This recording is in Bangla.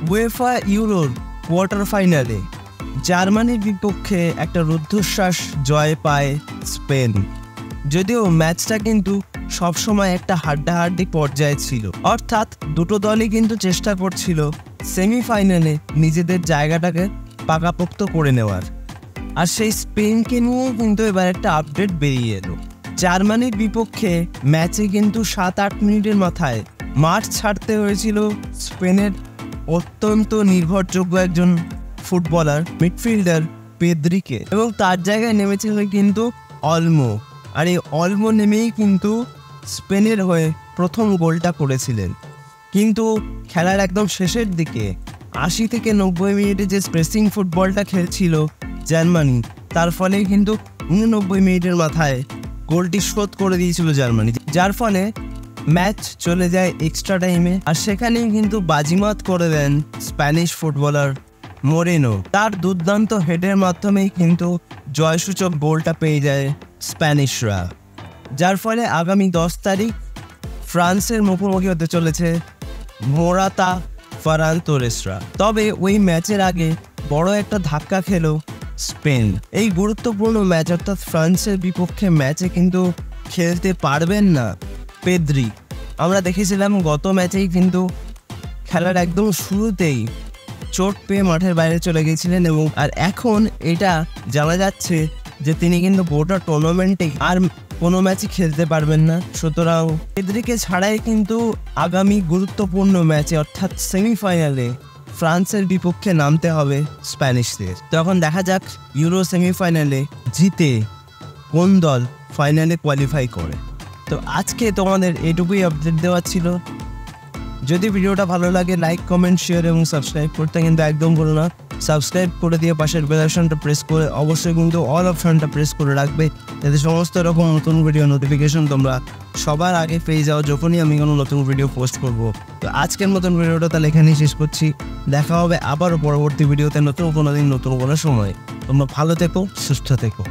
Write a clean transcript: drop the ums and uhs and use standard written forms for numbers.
উয়েফা ইউরোর কোয়ার্টার ফাইনালে জার্মানির বিপক্ষে একটা রুদ্ধশ্বাস জয় পায় স্পেন। যদিও ম্যাচটা কিন্তু সবসময় একটা হাড্ডাহাড্ডি পর্যায়ে ছিল, অর্থাৎ দুটো দলই কিন্তু চেষ্টা করছিল সেমিফাইনালে নিজেদের জায়গাটাকে পাকাপোক্ত করে নেওয়ার। আর সেই স্পেনকে নিয়ে কিন্তু এবার একটা আপডেট বেরিয়ে এলো। জার্মানির বিপক্ষে ম্যাচে কিন্তু 7-8 মিনিটের মাথায় মাঠ ছাড়তে হয়েছিল স্পেনের অত্যন্ত নির্ভরযোগ্য একজন ফুটবলার মিডফিল্ডার পেদ্রিকে, এবং তার জায়গায় নেমেছিল কিন্তু অলমো। আর এই অলমো নেমেই কিন্তু স্পেনের হয়ে প্রথম গোলটা করেছিলেন। কিন্তু খেলার একদম শেষের দিকে 80 থেকে 90 মিনিটে যে প্রেসিং ফুটবলটা খেলছিল জার্মানি, তার ফলে কিন্তু 89 মিনিটের মাথায় গোলটি শোধ করে দিয়েছিল জার্মানি, যার ফলে ম্যাচ চলে যায় এক্সট্রা টাইমে। আর সেখানেই কিন্তু বাজিমাত করে দেন স্প্যানিশ ফুটবলার মোরেনো। তার দুর্দান্ত হেডের মাধ্যমেই কিন্তু জয়সূচক গোলটা পেয়ে যায় স্প্যানিশরা, যার ফলে আগামী 10 তারিখ ফ্রান্সের মুখোমুখি হতে চলেছে মোরাতা ফারান তোরেসরা। তবে ওই ম্যাচের আগে বড় একটা ধাক্কা খেলো স্পেন। এই গুরুত্বপূর্ণ ম্যাচ অর্থাৎ ফ্রান্সের বিপক্ষে ম্যাচে কিন্তু খেলতে পারবেন না পেদ্রি। আমরা দেখেছিলাম গত ম্যাচেই কিন্তু খেলার একদম শুরুতেই চোট পেয়ে মাঠের বাইরে চলে গিয়েছিলেন, এবং আর এখন এটা জানা যাচ্ছে যে তিনি কিন্তু গোটা টুর্নামেন্টেই আর কোনো ম্যাচই খেলতে পারবেন না। সুতরাং পেদ্রিকে ছাড়াই কিন্তু আগামী গুরুত্বপূর্ণ ম্যাচে অর্থাৎ সেমিফাইনালে ফ্রান্সের বিপক্ষে নামতে হবে স্প্যানিশদের। তখন দেখা যাক ইউরো সেমিফাইনালে জিতে কোন দল ফাইনালে কোয়ালিফাই করে। তো আজকে তোমাদের এটুকুই আপডেট দেওয়া ছিল। যদি ভিডিওটা ভালো লাগে লাইক, কমেন্ট, শেয়ার এবং সাবস্ক্রাইব করতে কিন্তু একদম ভুলো না। সাবস্ক্রাইব করে দিয়ে পাশের বেল আইকনটা প্রেস করে অবশ্যই কিন্তু অল অপশনটা প্রেস করে রাখবে, যাতে সমস্ত রকম নতুন ভিডিও নোটিফিকেশন তোমরা সবার আগে পেয়ে যাও যখনই আমি কোনো নতুন ভিডিও পোস্ট করব। তো আজকের মতন ভিডিওটা তাহলে এখানেই শেষ করছি। দেখা হবে আবারও পরবর্তী ভিডিওতে নতুন কোনো দিন নতুন কোনো সময়। তোমরা ভালো থেকো, সুস্থ থেকো।